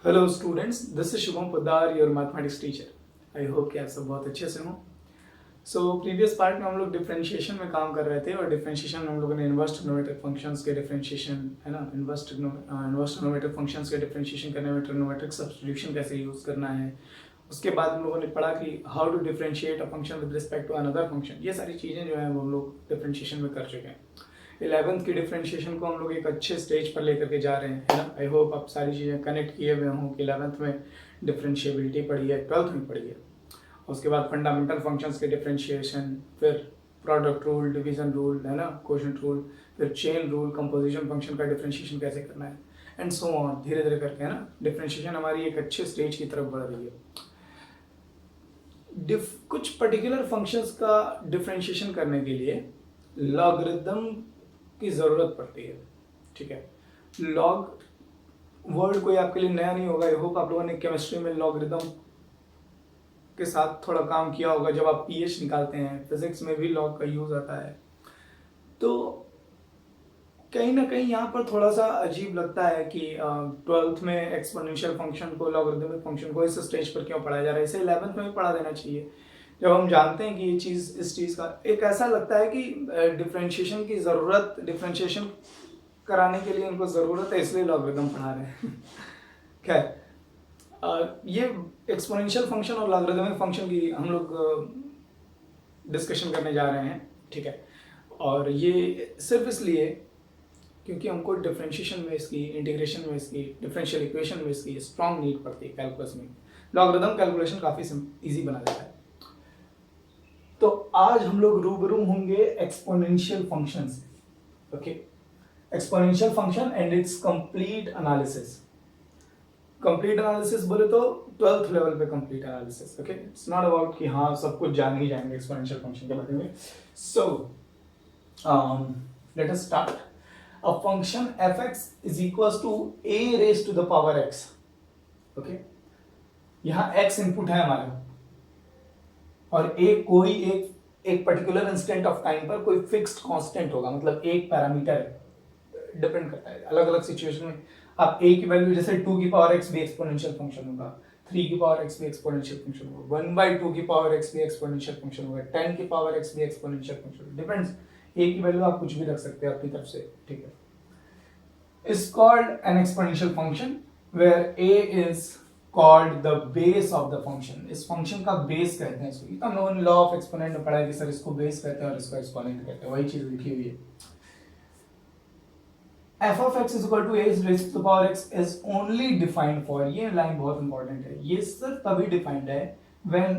Hello students, this is Shubham Poddar, your mathematics teacher. I hope कि आप सब बहुत अच्छे से हों। सो प्रीवियस पार्ट में हम लोग डिफरेंशिएशन में काम कर रहे थे और डिफरेंशिएशन में हम लोगों ने इनवर्स ट्रिग्नोमेट्रिक फंक्शंस के डिफरेंशिएशन है ना, इनवर्स ट्रिग्नोमेट्रिक फंक्शंस के डिफरेंशिएशन करने में ट्रिग्नोमेट्रिक सब्स्टिट्यूशन कैसे यूज करना है। उसके बाद हम लोगों ने पढ़ा कि how to differentiate a function with respect to another function. ये सारी चीज़ें जो है वो हम लोग डिफरेंशिएशन में कर चुके हैं। 11th की डिफरेंशिएशन को हम लोग एक अच्छे स्टेज पर लेकर के जा रहे हैं, है ना। आई होप आप सारी चीज़ें कनेक्ट किए हुए हों कि 11th में डिफरेंशिएबिलिटी पढ़ी है, 12th में पढ़ी है। उसके बाद फंडामेंटल फंक्शंस के डिफरेंशिएशन, फिर प्रोडक्ट रूल, डिवीजन रूल, है ना, कोशेंट रूल, फिर चेन रूल, कंपोजिशन फंक्शन का डिफरेंशिएशन कैसे करना है, एंड सो ऑन। धीरे धीरे करके, है ना, डिफरेंशिएशन हमारी एक अच्छे स्टेज की तरफ बढ़ रही है। कुछ पर्टिकुलर फंक्शंस का डिफरेंशिएशन करने के लिए लॉगरिदम की ज़रूरत पड़ती है, ठीक है। लॉग वर्ड कोई आपके लिए नया नहीं होगा। आई होप आप लोगों ने केमिस्ट्री में लॉगरिदम के साथ थोड़ा काम किया होगा। जब आप पीएच निकालते हैं, फिजिक्स में भी लॉग का यूज आता है। तो कहीं ना कहीं यहाँ पर थोड़ा सा अजीब लगता है कि 12th में एक्सपोनेंशियल फंक्शन को, लॉगरिदमिक फंक्शन को इस स्टेज पर क्यों पढ़ाया जा रहा है। इसे 11th में भी पढ़ा देना चाहिए, जब हम जानते हैं कि ये चीज़, इस चीज़ का एक ऐसा लगता है कि डिफरेंशिएशन की ज़रूरत, डिफरेंशिएशन कराने के लिए उनको ज़रूरत है, इसलिए लॉगरिदम पढ़ा रहे हैं। खैर, ये एक्सपोनेंशियल फंक्शन और लॉगरिदमिक फंक्शन की हम लोग डिस्कशन करने जा रहे हैं, ठीक है। और ये सिर्फ इसलिए क्योंकि हमको डिफरेंशिएशन में इसकी, इंटीग्रेशन में इसकी, डिफरेंशियल इक्वेशन में इसकी स्ट्रॉन्ग नीड पड़ती है। कैलकुलस में लॉगरिदम कैलकुलेशन काफ़ी इजी बना देता है। तो आज हम लोग रूबरू होंगे एक्सपोनेंशियल फंक्शन से, okay. Exponential function and it's complete analysis. Complete analysis बोले तो 12th लेवल पे complete analysis, okay. It's not about कि हाँ सब कुछ जान ही जाएंगे एक्सपोनेंशियल फंक्शन के बारे में। So let us start. A function fx is equals to a raised to the power x, okay. यहाँ x इनपुट है हमारा और a कोई एक पर्टिकुलर इंस्टेंट ऑफ टाइम पर कोई फिक्स्ड कांस्टेंट होगा, मतलब एक पैरामीटर है, डिपेंड करता है अलग अलग सिचुएशन में। आप a की वैल्यू जैसे 2 की पावर x भी एक्सपोनेंशियल फंक्शन होगा, 3 की पावर x भी एक्सपोनेंशियल फंक्शन होगा, 1/2 की पावर x भी एक्सपोनेंशियल फंक्शन होगा, 10 की पावर x भी एक्सपोनेंशियल फंक्शन होगा, डिपेंड्स। a की वैल्यू आप कुछ भी रख सकते हैं अपनी तरफ से, ठीक है। is called an exponential function where a is called the base of the function। इस फंक्शन का बेस कहते हैं इसको। हम लोगों ने लॉ ऑफ एक्सपोनेंट में पढ़ा है कि सर इसको बेस कहते हैं और इसको एक्सपोनेंट कहते हैं, वही चीज लिखी हुई है। f of x is equal to a raised to the power x is only defined for, ये लाइन बहुत इंपॉर्टेंट है, ये सिर्फ तभी डिफाइंड है when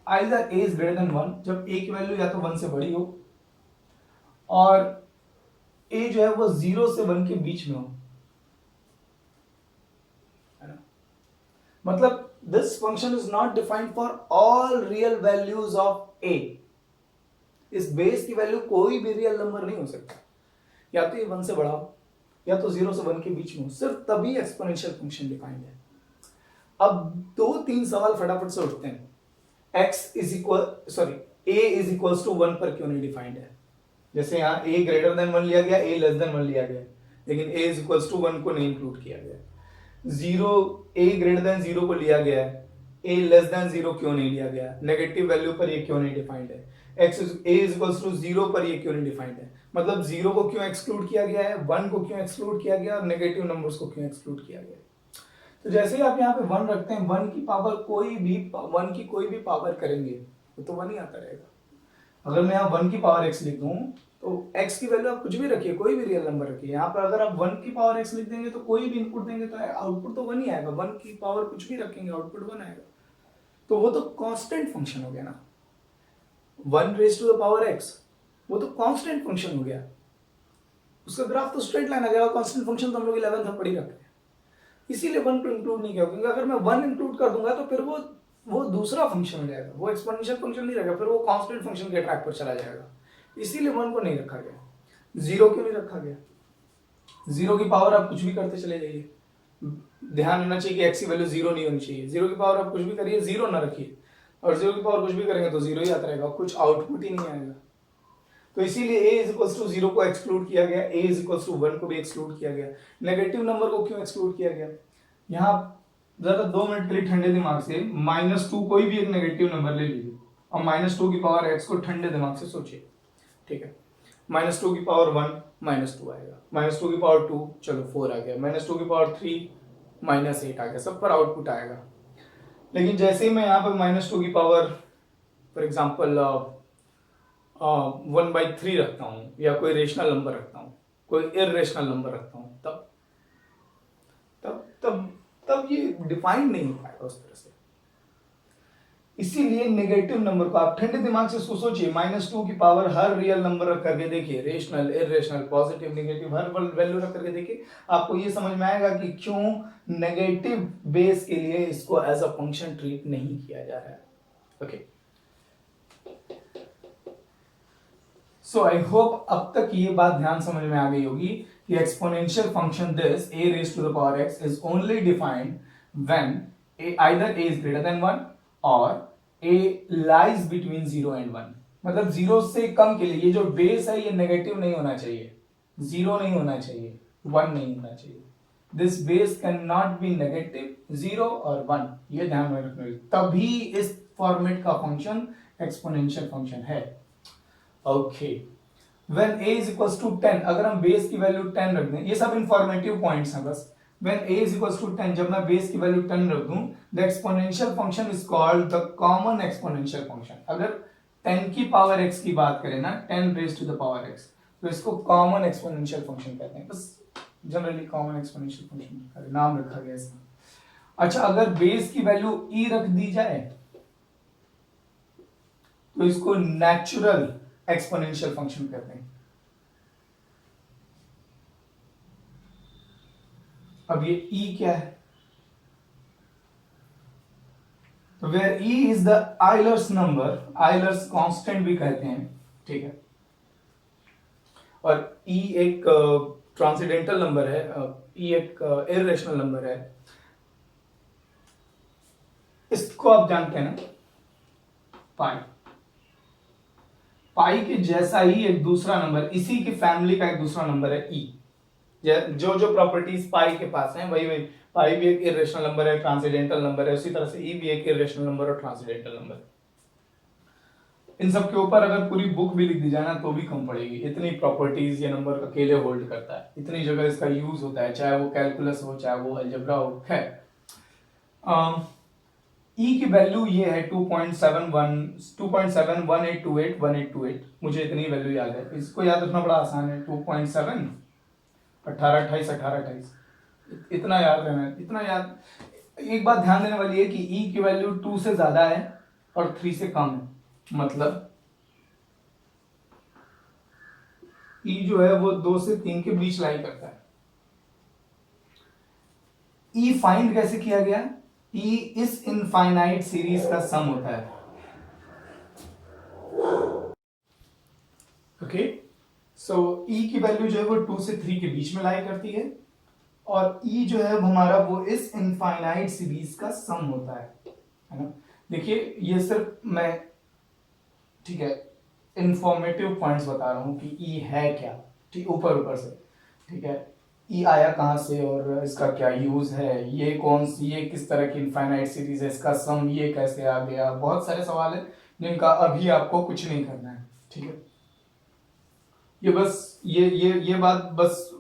either a is greater than 1, जब a की वैल्यू या तो 1 से बड़ी हो और a जो है वो 0 से 1 के बीच में हो, है ना। मतलब this function is not defined for all real values of a। इस बेस की वैल्यू कोई भी रियल नंबर नहीं हो सकता, या तो ये 1 से बड़ा हो या तो 0 से 1 के बीच में हो, सिर्फ तभी एक्सपोनेंशियल फंक्शन डिफाइंड है। अब 2-3 सवाल फटाफट से उठते हैं। x is equal, sorry, a is equals to 1 पर क्यों नहीं डिफाइंड है। जैसे यहाँ a ग्रेटर देन 1 लिया गया, a लेस देन 1 लिया गया, लेकिन a इज इक्वल्स टू 1 को नहीं इंक्लूड किया गया। 0, a ग्रेटर देन 0 को लिया गया है, a लेस देन 0 क्यों नहीं लिया गया, नेगेटिव वैल्यू पर ये क्यों नहीं डिफाइंड है। x a is equals to 0 पर ये क्यों नहीं डिफाइंड है, मतलब 0 को क्यों एक्सक्लूड किया गया है, 1 को क्यों एक्सक्लूड किया गया और नेगेटिव नंबर्स को क्यों एक्सक्लूड किया गया। तो जैसे ही आप यहाँ पे 1 रखते हैं, 1 की पावर कोई भी, 1 की कोई भी पावर करेंगे तो 1 ही आता रहेगा। अगर मैं यहाँ 1 की पावर x लिख दूं तो x की वैल्यू आप कुछ भी रखिए, कोई भी रियल नंबर रखिए, यहाँ पर अगर आप 1 की पावर x लिख देंगे तो कोई भी इनपुट देंगे तो आउटपुट तो 1 ही आएगा। 1 की पावर कुछ भी रखेंगे, आउटपुट 1 आएगा। तो वो तो कांस्टेंट फंक्शन हो गया ना, 1 raise to the power x, वो तो कांस्टेंट फंक्शन हो गया। उसका ग्राफ तो स्ट्रेट लाइन आ जाएगा। कांस्टेंट फंक्शन तो हम लोग 11th में पढ़ ही रखते हैं, इसीलिए 1 को इंक्लूड नहीं किया, क्योंकि अगर मैं 1 इंक्लूड कर दूंगा तो फिर वो दूसरा फंक्शन हो जाएगा, वो एक्सपोनेंशियल फंक्शन नहीं रहेगा, फिर वो कांस्टेंट फंक्शन के ट्रैक पर चला जाएगा। इसीलिए 1 को नहीं रखा गया। 0 क्यों नहीं रखा गया, 0 की पावर आप कुछ भी करते चले जाइए, ध्यान रखना चाहिए कि x की वैल्यू 0 नहीं होनी चाहिए। 0 की पावर आप कुछ भी करिए, 0 ना रखिए, और 0 की पावर कुछ भी करेंगे तो 0 ही आता रहेगा, कुछ आउटपुट ही नहीं आएगा। तो इसीलिए a इज इक्वल्स टू 0 को एक्सक्लूड किया गया, a इज इक्वल्स टू 1 को भी एक्सक्लूड किया गया। नेगेटिव नंबर को क्यों एक्सक्लूड किया गया, यहाँ जरा 2 मिनट के लिए ठंडे दिमाग से -2 कोई भी एक नेगेटिव नंबर ले लीजिए और -2 की पावर x को ठंडे दिमाग से सोचिए, ठीक है। -2 की पावर 1 -2 आएगा, -2 की पावर 2 चलो 4 आ गया, -2 की पावर 3 -8 आ गया, सब पर आउटपुट आएगा। लेकिन जैसे ही मैं यहाँ पर -2 की पावर फॉर एग्जाम्पल 1/3 रखता हूँ या कोई रेशनल नंबर रखता हूँ, कोई इरेशनल नंबर रखता हूँ, तब तब तब तब ये डिफाइन नहीं हो पाएगा उस तरह से। इसीलिए नेगेटिव नंबर को आप ठंडे दिमाग से सोचिए, -2 की पावर हर रियल नंबर रख करके देखिए, रेशनल, इरेशनल, पॉजिटिव, नेगेटिव, हर वैल्यू रख करके देखिए, आपको ये समझ में आएगा कि क्यों नेगेटिव बेस के लिए इसको एज अ फंक्शन ट्रीट नहीं किया जा रहा है। ओके, सो आई होप अब तक ये बात ध्यान समझ में आ गई होगी कि exponential function this a raised to the power x is only defined when either a is greater than 1 or a lies between 0 and 1। मतलब 0 से कम के लिए ये जो बेस है ये नेगेटिव नहीं होना चाहिए, 0 नहीं होना चाहिए, 1 नहीं होना चाहिए। This base can not be negative, 0 और 1, ये ध्यान में रखना, तभी इस फॉर्मेट का फंक्शन एक्सपोनेंशियल फंक्शन है। Okay, when a is equals to 10, अगर हम बेस की वैल्यू 10 रख दें, ये सब इंफॉर्मेटिव पॉइंट्स हैं बस। when a is equals to 10, जब मैं बेस की वैल्यू 10 रख दूं, the exponential function is called the common exponential function। अगर 10 की पावर x की बात करें ना, 10 raised to the power x, तो इसको कॉमन एक्सपोनेंशियल फंक्शन कहते हैं, बस जनरली कॉमन एक्सपोनेंशियल फंक्शन नाम रखा गया इसका। अच्छा, अगर बेस की वैल्यू e रख दी जाए तो इसको नेचुरल एक्सपोनेंशियल फंक्शन कहते हैं। अब ये e क्या है? तो where e is the Euler's number, Euler's constant भी कहते हैं, ठीक है। और e एक ट्रांसेंडेंटल नंबर है, e एक इरेशनल नंबर है। इसको आप जानते हैं ना, पाई। पाई के जैसा ही एक दूसरा नंबर, इसी की फैमिली का एक दूसरा नंबर है e। जो जो प्रॉपर्टीज पाई के पास हैं वही वही, पाई भी एक इरेशनल नंबर है, ट्रांसेंडेंटल नंबर है, उसी तरह से e भी एक इरेशनल नंबर और ट्रांसेंडेंटल नंबर है। इन सब के ऊपर अगर पूरी बुक भी लिख दी जाए ना तो भी कम पड़ेगी, इतनी प्रॉपर्टीज ये नंबर अकेले होल्ड करता है, इतनी जगह इसका यूज होता है, चाहे वो कैलकुलस हो चाहे वो अलजेब्रा हो। है e की वैल्यू ये है 2.711828, मुझे इतनी वैल्यू याद है, इसको याद रखना बड़ा आसान है। 2.7 18 28 18 28, इतना याद रहना है, इतना याद। एक बात ध्यान देने वाली है कि e की वैल्यू 2 से ज्यादा है और 3 से कम है, मतलब e जो है वो 2 से 3 के बीच लाई करता है। e फाइंड कैसे किया गया? e इस इनफाइनाइट सीरीज का सम होता है। ओके, सो e की वैल्यू जो है वो 2 से 3 के बीच में लाई करती है और e जो है हमारा वो इस इनफाइनाइट सीरीज का सम होता है ना। देखिए ये सिर्फ मैं, ठीक है, इंफॉर्मेटिव पॉइंट्स बता रहा हूं कि e है क्या, ठीक, ऊपर ऊपर से, ठीक है। e आया कहां से और इसका क्या यूज है, ये कौन सी, ये किस तरह की इनफाइनाइट सीरीज है, इसका सम ये कैसे आ गया, बहुत सारे सवाल है जिनका अभी आपको कुछ नहीं करना है, ठीक है। ये बस ये बात बस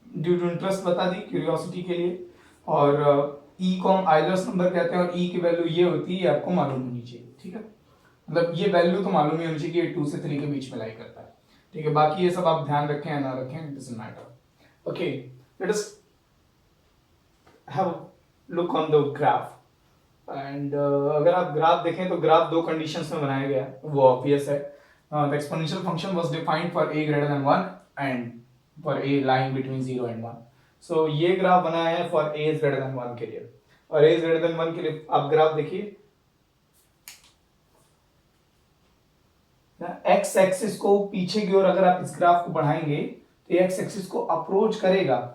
ड्यू टू इंटरेस्ट बता दी, क्यूरियोसिटी के लिए। और e को हम आइलर्स नंबर कहते हैं और e की वैल्यू ये होती है, आपको मालूम होनी चाहिए, ठीक है। मतलब ये वैल्यू तो मालूम ही होनी चाहिए कि 2 से 3 के बीच में लाई करता है, ठीक है। बाकी ये सब आप ध्यान रखें या ना रखें, it doesn't matter. Okay, let us have look on the graph and अगर आप ग्राफ देखें तो ग्राफ दो कंडीशंस में बनाया गया है, वो ऑब्वियस है। The exponential function was defined for a greater than 1 and for a lying between 0 and 1। सो ये ग्राफ बनाया है for a is greater than 1 के लिए, और a is greater than 1 के लिए आप ग्राफ देखिए, एक्स एक्सिस को पीछे की ओर अगर आप इस ग्राफ को बढ़ाएंगे तो एक्स एक्सिस को अप्रोच करेगा,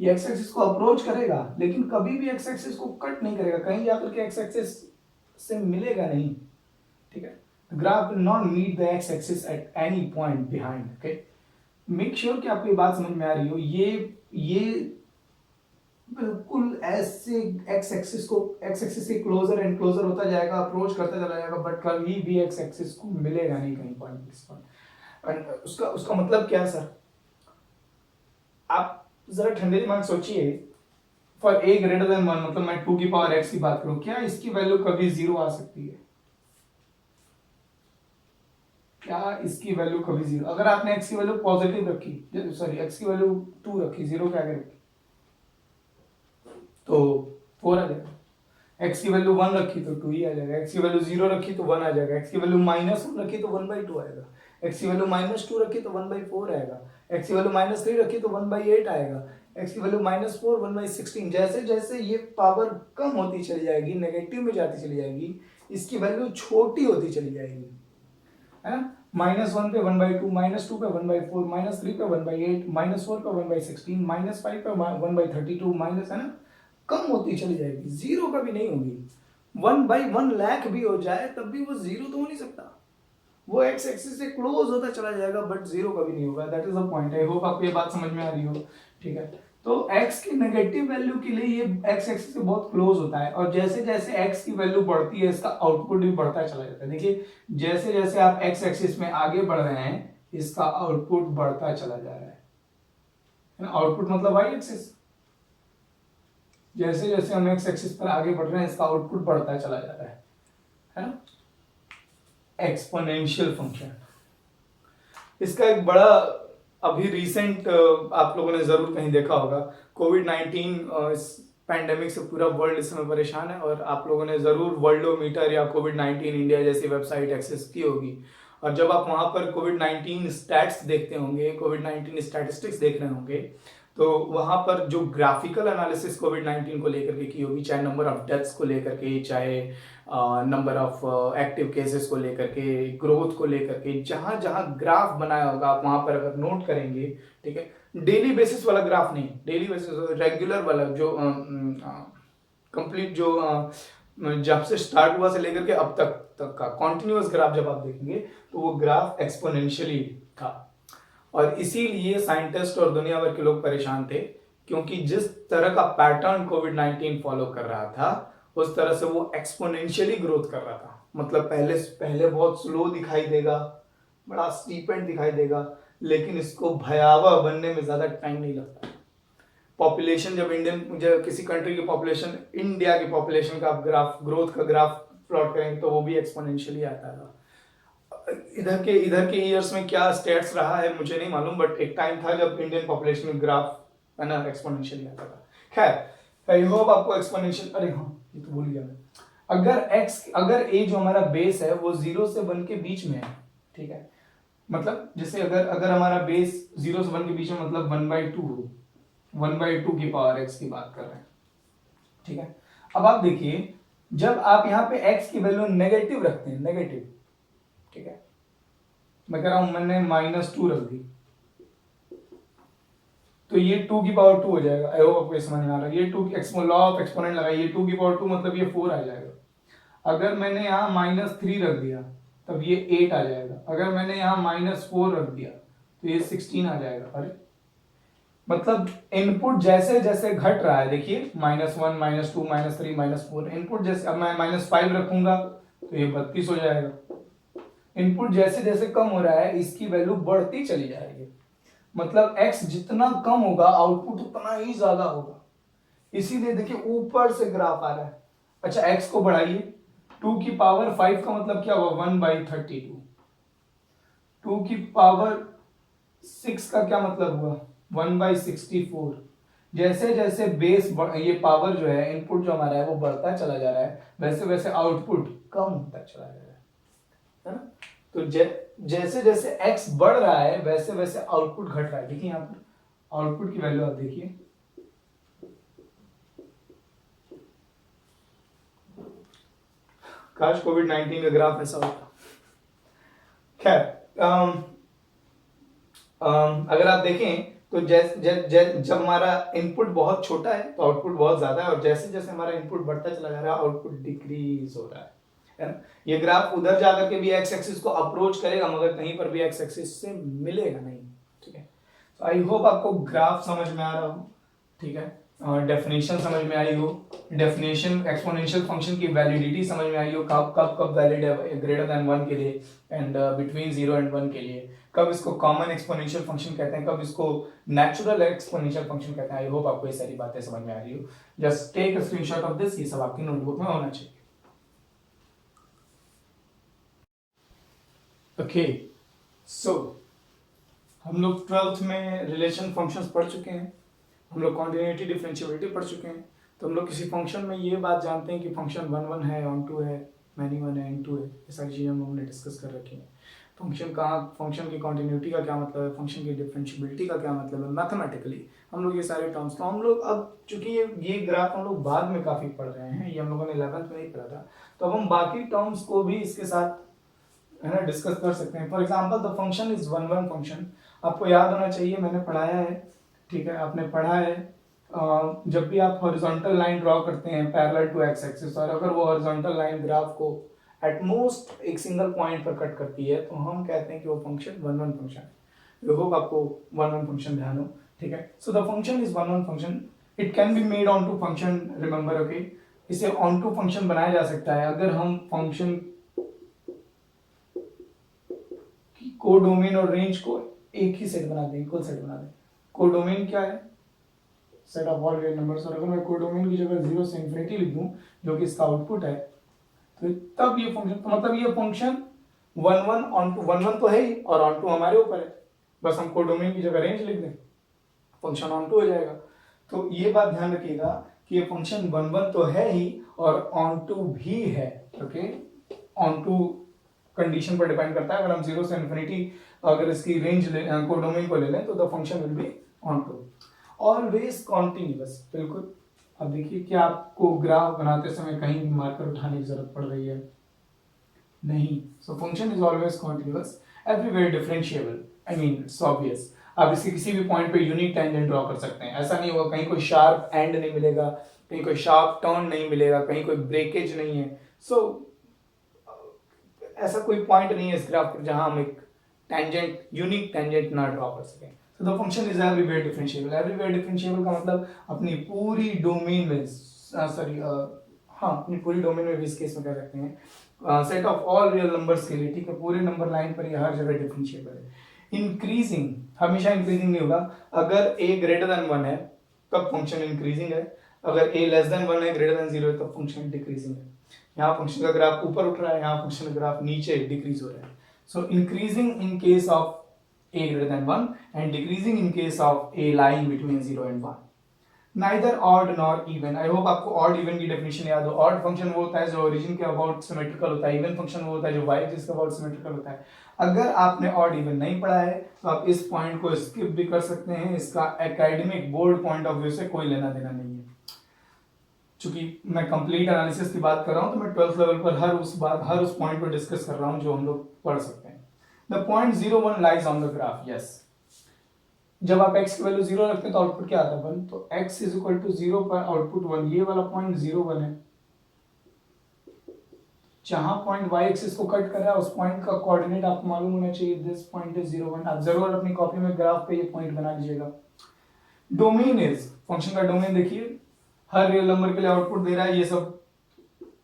ये एक्स एक्सिस को अप्रोच करेगा, लेकिन कभी भी एक्स एक्सिस को कट नहीं करेगा, कहीं जाकर के एक्स एक्सिस से मिलेगा नहीं, ठीक है। Graph will not meet the x axis at any point behind. Okay, make sure कि आपको ये बात समझ में आ रही हो. ये बिल्कुल ऐसे एक्स एक्सिस से क्लोजर एंड क्लोजर होता जाएगा, अप्रोच करता चला जाएगा, बट कभी भी एक्स एक्सिस को मिलेगा नहीं कहीं पॉइंट इस पॉइंट. उसका मतलब क्या है सर? आप जरा ठंडे दिमाग सोचिए. फॉर ए ग्रेटर देन 1, मतलब मैं 2 की पावर एक्स की बात करूं, क्या इसकी वैल्यू कभी 0 आ सकती है? क्या इसकी वैल्यू कभी 0? अगर आपने एक्स की वैल्यू पॉजिटिव रखी, सॉरी एक्स की वैल्यू 2 रखी, 0 के आगे रखी, तो 4 आ जाएगा. एक्स की वैल्यू 1 रखी तो 2 ही आ जाएगा. एक्स की वैल्यू 0 रखी तो 1 आ जाएगा. एक्स की वैल्यू -1 रखी तो 1/2 आएगा. एक्स की वैल्यू -2 रखी तो 1/4 आएगा. एक्स की वैल्यू -3 रखी तो 1/8 आएगा. एक्स की वैल्यू -4 1/16. जैसे जैसे ये पावर कम होती चली जाएगी, नेगेटिव में जाती चली जाएगी, इसकी वैल्यू छोटी होती चली जाएगी, है ना. -1 पे 1/2, -2 पे 1/4, -3 पे 1/8, -4 पे 1/16, -5 पे 1/32, माइनस, है ना, कम होती चली जाएगी, 0 कभी नहीं होगी. 1/1 लाख भी हो जाए तब भी वो 0 तो हो नहीं सकता. वो एक्स एक्सिस से क्लोज होता चला जाएगा, बट 0 कभी नहीं होगा. That is the point. I hope आपको ये बात समझ में आ रही हो. ठीक है, तो x की नेगेटिव वैल्यू के लिए ये x एक्सिस से बहुत क्लोज होता है, और जैसे जैसे x की वैल्यू बढ़ती है इसका आउटपुट भी बढ़ता चला जाता है. देखिए, जैसे जैसे आप x एक्सिस में आगे बढ़ रहे हैं, इसका आउटपुट बढ़ता चला जा रहा है. आउटपुट मतलब y एक्सिस. जैसे जैसे हम x एक्सिस पर आगे बढ़ रहे हैं, इसका आउटपुट बढ़ता चला जा रहा है ना. Exponential function. इसका एक बड़ा अभी रिसेंट आप लोगों ने जरूर कहीं देखा होगा. कोविड-19 इस पैंडेमिक से पूरा वर्ल्ड इस समय परेशान है, और आप लोगों ने जरूर वर्ल्डोमीटर या कोविड-19 इंडिया जैसी वेबसाइट एक्सेस की होगी. और जब आप वहां पर कोविड-19 स्टैट्स देखते होंगे, कोविड-19 स्टैटिस्टिक्स देख रहे होंगे, तो वहां पर जो ग्राफिकल एनालिसिस कोविड-19 को लेकर के की होगी, चाहे नंबर ऑफ डेथ्स को लेकर के, चाहे नंबर ऑफ एक्टिव केसेस को लेकर के, ग्रोथ को लेकर के, जहां जहां ग्राफ बनाया होगा आप वहां पर अगर नोट करेंगे, ठीक है, डेली बेसिस वाला ग्राफ नहीं, डेली बेसिस रेगुलर वाला जो कंप्लीट जो जब से स्टार्ट हुआ से लेकर के अब तक का कॉन्टिन्यूअस ग्राफ जब आप देखेंगे, तो वो ग्राफ एक्सपोनेंशियली था. और इसीलिए साइंटिस्ट और दुनिया भर के लोग परेशान थे, क्योंकि जिस तरह का पैटर्न कोविड-19 फॉलो कर रहा था, उस तरह से वो एक्सपोनेंशियली ग्रोथ कर रहा था. मतलब पहले बहुत स्लो दिखाई देगा, बड़ा स्टीपेंट दिखाई देगा, लेकिन इसको भयावह बनने में ज्यादा टाइम नहीं लगता. पॉपुलेशन जब किसी कंट्री की पॉपुलेशन, इंडिया की पॉपुलेशन का ग्राफ, ग्रोथ का ग्राफ प्लॉट करेंगे, तो वो भी एक्सपोनेंशियली आता है. इधर के ईयर्स में क्या स्टेट्स रहा है मुझे नहीं मालूम, बट एक टाइम था जब इंडियन पॉपुलेशन ग्राफ, है ना, एक्सपोनेंशियली आता था. खैर, आई होप आपको एक्सपोनेंशियल, अरे हाँ ये तो भूल गया मैं. अगर ए जो हमारा बेस है वो 0 से 1 के बीच में है, ठीक है, मतलब जैसे अगर हमारा बेस 0 से 1 के बीच में, मतलब 1/2 हो, 1/2 की पावर x की बात कर रहे हैं, ठीक है. अब आप देखिए, जब आप यहाँ पे x की वैल्यू नेगेटिव रखते हैं, नेगेटिव, ठीक है, मैं कह रहा हूं मैंने -2 रख दी, तो ये 2 की पावर 2 हो जाएगा. आई होप आपको समझ में आ रहा है. ये 2 लॉ ऑफ एक्सपोनेंट लगाइए, ये 2 की पावर 2 मतलब ये 4 आ जाएगा. अगर मैंने यहाँ -3 रख दिया तब ये 8 आ जाएगा. अगर मैंने यहाँ -4 रख दिया तो ये 16 आ जाएगा. अरे मतलब इनपुट जैसे जैसे घट रहा है, देखिए -1 -2 -3 -4, इनपुट जैसे, अब मैं -5 रखूंगा तो ये 32 हो जाएगा. इनपुट जैसे जैसे कम हो रहा है, इसकी वैल्यू बढ़ती चली जाएगी. मतलब x जितना कम होगा, आउटपुट उतना ही ज्यादा होगा. इसीलिए देखिए ऊपर से ग्राफ आ रहा है. अच्छा, x को बढ़ाइए, 2 की पावर 5 का मतलब क्या हुआ, 1/32. 2 की पावर 6 का क्या मतलब हुआ, 1/64. जैसे जैसे बेस ये पावर जो है, इनपुट जो हमारा है वो बढ़ता चला जा रहा है, वैसे वैसे आउटपुट कम होता चला जा रहा है ना. तो जैसे जैसे x बढ़ रहा है, वैसे वैसे आउटपुट घट रहा है. देखिए यहाँ पर आउटपुट की वैल्यू आप देखिए, काश कोविड-19 का ग्राफ ऐसा होता. खैर, अगर आप देखें तो जब हमारा इनपुट बहुत छोटा है तो आउटपुट बहुत ज्यादा है, और जैसे जैसे हमारा इनपुट बढ़ता चला जा रहा है, आउटपुट डिक्रीज हो रहा है. है ना। ये ग्राफ उधर जाकर के भी एक्स एक्सिस को अप्रोच करेगा मगर कहीं पर भी एक्स एक्सिस से मिलेगा नहीं, ठीक है। तो आई होप आपको ग्राफ समझ में आ रहा हो, ठीक है, और डेफिनेशन समझ में आई हो, डेफिनेशन एक्सपोनेंशियल फंक्शन की वैलिडिटी समझ में आई हो, कब कब कब वैलिड है ग्रेटर देन 1 के लिए एंड बिटवीन 0 एंड 1 के लिए, कब इसको कॉमन एक्सपोनेंशियल फंक्शन कहते हैं, कब इसको नेचुरल एक्सपोनेंशियल फंक्शन कहते हैं। आई होप आपको ये सारी बातें समझ में आ रही हो। Just take a screenshot of this, ये सब आपकी नोटबुक में होना चाहिए। ओके, सो हम लोग 12th में रिलेशन फंक्शंस पढ़ चुके हैं, हम लोग कॉन्टिन्यूटी डिफरेंशिएबिलिटी पढ़ चुके हैं। तो हम लोग किसी फंक्शन में ये बात जानते हैं कि फंक्शन 1 1 है, ऑन 2 है, मैनी 1 है, इन 2 है, ये सारी चीज़ें हम लोगों ने डिस्कस कर रखी हैं। फंक्शन की कॉन्टिन्यूटी का क्या मतलब है, फंक्शन की डिफरेंशिएबिलिटी का क्या मतलब है, मैथमेटिकली हम लोग ये सारे टर्म्स, तो हम लोग अब चूंकि ये ग्राफ हम लोग बाद में काफ़ी पढ़ रहे हैं, ये हम लोगों ने 11th में नहीं पढ़ा था, तो अब हम बाकी टर्म्स को भी इसके साथ, है ना, डिस्कस कर सकते हैं। For example the function is 1 1 function, आपको याद होना चाहिए, मैंने पढ़ाया है, ठीक है, आपने पढ़ा है, जब भी आप हॉरिजॉन्टल लाइन ड्रॉ करते हैं पैरेलल टू एक्स एक्सिस, और अगर वो हॉरिजॉन्टल लाइन ग्राफ को एट मोस्ट एक सिंगल पॉइंट पर कट करती है, तो हम कहते हैं कि वो फंक्शन 1 1 फंक्शन है। आई होप आपको 1 1 फंक्शन ध्यान हो, ठीक है। So the function is 1 1 function, it can be made onto function, remember, okay. इसे ऑन टू फंक्शन बनाया जा सकता है अगर हम फंक्शन की कोडोमेन और रेंज को एक ही सेट बना दें, इक्वल सेट बना दें। कोडोमेन क्या है, set of all real numbers, और अगर मैं कोडोमेन की जगह 0 से इन्फिनिटी लिख दूं जो कि इसका आउटपुट है, तो तब ये फंक्शन, तो मतलब ये फंक्शन 1 1 ऑन टू 1 1 तो है ही, और ऑन टू हमारे ऊपर है, बस हम कोडोमेन की जगह रेंज लिख दें, फंक्शन ऑन टू हो जाएगा। तो ये बात ध्यान रखिएगा कि ये फंक्शन 1 1 तो है ही और ऑन टू भी है, ओके। ऑन टू कंडीशन पर डिपेंड करता है, अगर हम 0 से इन्फिनिटी अगर इसकी रेंज कोडोमेन को ले लें तो the function will be onto, always continuous, बिल्कुल। अब देखिए कि आपको ग्राफ बनाते समय कहीं भी मार्कर उठाने की जरूरत पड़ रही है, नहीं। So function is always continuous, everywhere differentiable, I mean it's obvious. आप इसके किसी भी पॉइंट पे यूनिक टेंजेंट ड्रॉ कर सकते हैं, ऐसा नहीं होगा कहीं कोई शार्प एंड नहीं मिलेगा, कहीं कोई शार्प टर्न नहीं मिलेगा, कहीं कोई ब्रेकेज नहीं है। सो ऐसा कोई पॉइंट नहीं है इस ग्राफ पर जहां हम एक टेंजेंट, यूनिक टेंजेंट ना ड्रॉ कर सकें। So the function is everywhere differentiable. Everywhere differentiable का मतलब अपनी पूरी डोमेन में, हाँ, अपनी पूरी डोमेन में भी इस केस में कह सकते हैं, set of all real numbers के लिए, ठीक है, पूरे नंबर लाइन पर ये हर जगह डिफरेंशिएबल है। इंक्रीजिंग, हमेशा इंक्रीजिंग नहीं होगा, अगर a ग्रेटर देन 1 है तब फंक्शन इंक्रीजिंग है, अगर a लेस देन 1 है, ग्रेटर देन 0 है, तब फंक्शन डिक्रीजिंग है। यहाँ फंक्शन का ग्राफ ऊपर उठ रहा है, यहाँ फंक्शन का ग्राफ नीचे डिक्रीज हो रहा है। सो increasing in case of a greater than 1 and decreasing in case of a lying between 0 and 1. Neither odd nor even. I hope आपको odd even की definition याद हो। odd function वो होता है जो origin के about symmetrical होता है, even function वो होता है जो y axis के about symmetrical होता है। अगर आपने odd even नहीं पढ़ा है तो आप इस point को skip भी कर सकते हैं, इसका academic board point of view से कोई लेना देना नहीं है। चूंकि मैं complete analysis की बात कर रहा हूँ तो मैं 12th level पर हर उस point पर discuss कर रहा हूँ जो हम लोग पढ़ सकते हैं। The point 0 1 lies on the graph. Yes. जब आप x की वैल्यू 0 रखते हैं तो आउटपुट क्या आता है 1, तो x इज इक्वल टू 0 पर आउटपुट 1, ये वाला पॉइंट 0 1 है। जहां पॉइंट y एक्सिस को कट कर रहा है उस पॉइंट का कोऑर्डिनेट आपको मालूम होना चाहिए, दिस पॉइंट इज 0 1। आप जरूर अपनी कॉपी में ग्राफ पे ये पॉइंट बना लीजिएगा। डोमेन इज, फंक्शन का डोमेन देखिए, हर रियल नंबर के लिए आउटपुट दे रहा है, ये सब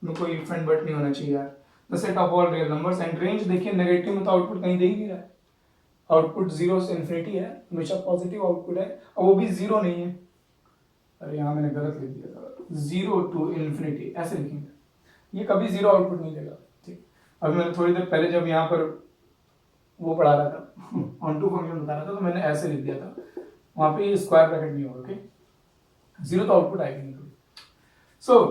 में कोई इफ एंड बट नहीं होना चाहिए यार। The set of all real numbers and range देखिए, नेगेटिव में तो आउटपुट कहीं दे ही नहीं रहा है, आउटपुट 0 से इन्फिनिटी है, हमेशा पॉजिटिव आउटपुट है, और वो भी 0 नहीं है, अरे यहाँ मैंने गलत लिख दिया था, 0 टू इन्फिनिटी ऐसे लिखेंगे, ये कभी 0 आउटपुट नहीं देगा, ठीक। अभी मैंने थोड़ी देर पहले जब यहाँ पर वो पढ़ा रहा था, ऑन टू फंक्शन बता रहा था, तो मैंने ऐसे लिख दिया था, वहां पे स्क्वायर ब्रैकेट नहीं होगा, ओके, 0 तो आउटपुट आएगा नहीं। सो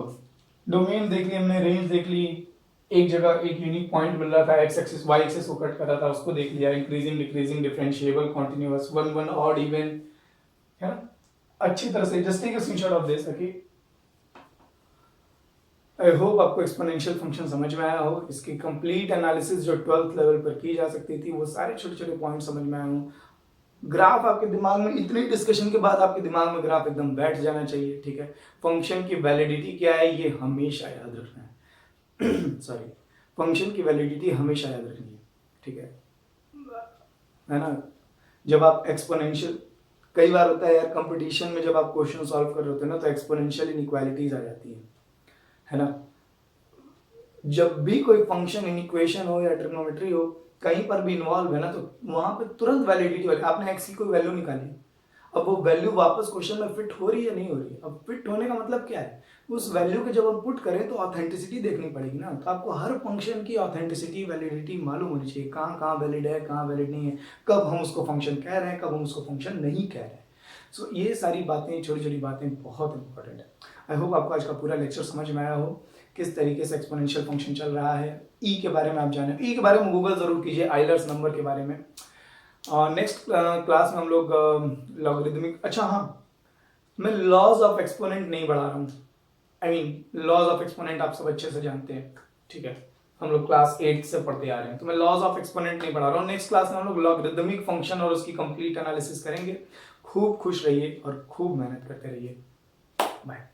डोमेन देख ली हमने, रेंज देख ली, एक जगह एक यूनिक पॉइंट मिल रहा था, एक्स एक्सिस वाई एक्सिस को कट कर रहा था, उसको देख लिया, increasing decreasing differentiable continuous 1 1 odd even, है ना, अच्छी तरह से। Just take a screenshot of this, okay. I hope आपको एक्सपोनेंशियल फंक्शन समझ में आया हो, इसकी कंप्लीट एनालिसिस जो 12th लेवल पर की जा सकती थी वो सारे छोटे छोटे पॉइंट समझ में आए हो। ग्राफ आपके दिमाग में, इतनी डिस्कशन के बाद आपके दिमाग में ग्राफ एकदम बैठ जाना चाहिए, ठीक है। फंक्शन की वैलिडिटी क्या है ये हमेशा याद रखना है। सॉरी, फंक्शन की वैलिडिटी हमेशा याद रखनी है, ठीक है ना। जब आप एक्सपोनेंशियल, कई बार होता है यार कंपटीशन में जब आप क्वेश्चन सॉल्व कर रहे होते हैं ना तो एक्सपोनेंशियल इनइक्वालिटीज आ जाती है ना। जब भी कोई फंक्शन इन इक्वेशन हो या ट्रिग्नोमेट्री हो, कहीं पर भी इन्वॉल्व है ना, तो वहां पे तुरंत वैलिडिटी वाली, आपने एक्स की कोई वैल्यू निकाली, अब वो वैल्यू वापस क्वेश्चन में फिट हो रही है नहीं हो रही है। अब फिट होने का मतलब क्या है, उस वैल्यू के जब हम पुट करें तो ऑथेंटिसिटी देखनी पड़ेगी ना। तो आपको हर फंक्शन की ऑथेंटिसिटी वैलिडिटी मालूम होनी चाहिए, कहाँ कहाँ वैलिड है, कहाँ वैलिड नहीं है, कब हम उसको फंक्शन कह रहे हैं, कब हम उसको फंक्शन नहीं कह रहे हैं। सो ये सारी बातें, छोटी छोटी बातें बहुत इंपॉर्टेंट है। आई होप आपको आज का पूरा लेक्चर समझ में आया हो, किस तरीके से एक्सपोनेंशियल फंक्शन चल रहा है। ई के बारे में आप जाने, ई के बारे में गूगल जरूर कीजिए, आइलर्स नंबर के बारे में। नेक्स्ट क्लास में हम लोग लॉगरिदमिक, अच्छा हाँ, मैं लॉज ऑफ एक्सपोनेंट नहीं बढ़ा रहा हूँ, I mean laws of exponent आप सब अच्छे से जानते हैं, ठीक है, हम लोग क्लास 8 से पढ़ते आ रहे हैं, तो मैं लॉज ऑफ एक्सपोनेंट नहीं बढ़ा रहा हूँ। नेक्स्ट क्लास में हम लोग लॉगरिदमिक फंक्शन और उसकी कंप्लीट एनालिसिस करेंगे। खूब खुश रहिए और खूब मेहनत करते रहिए। बाय।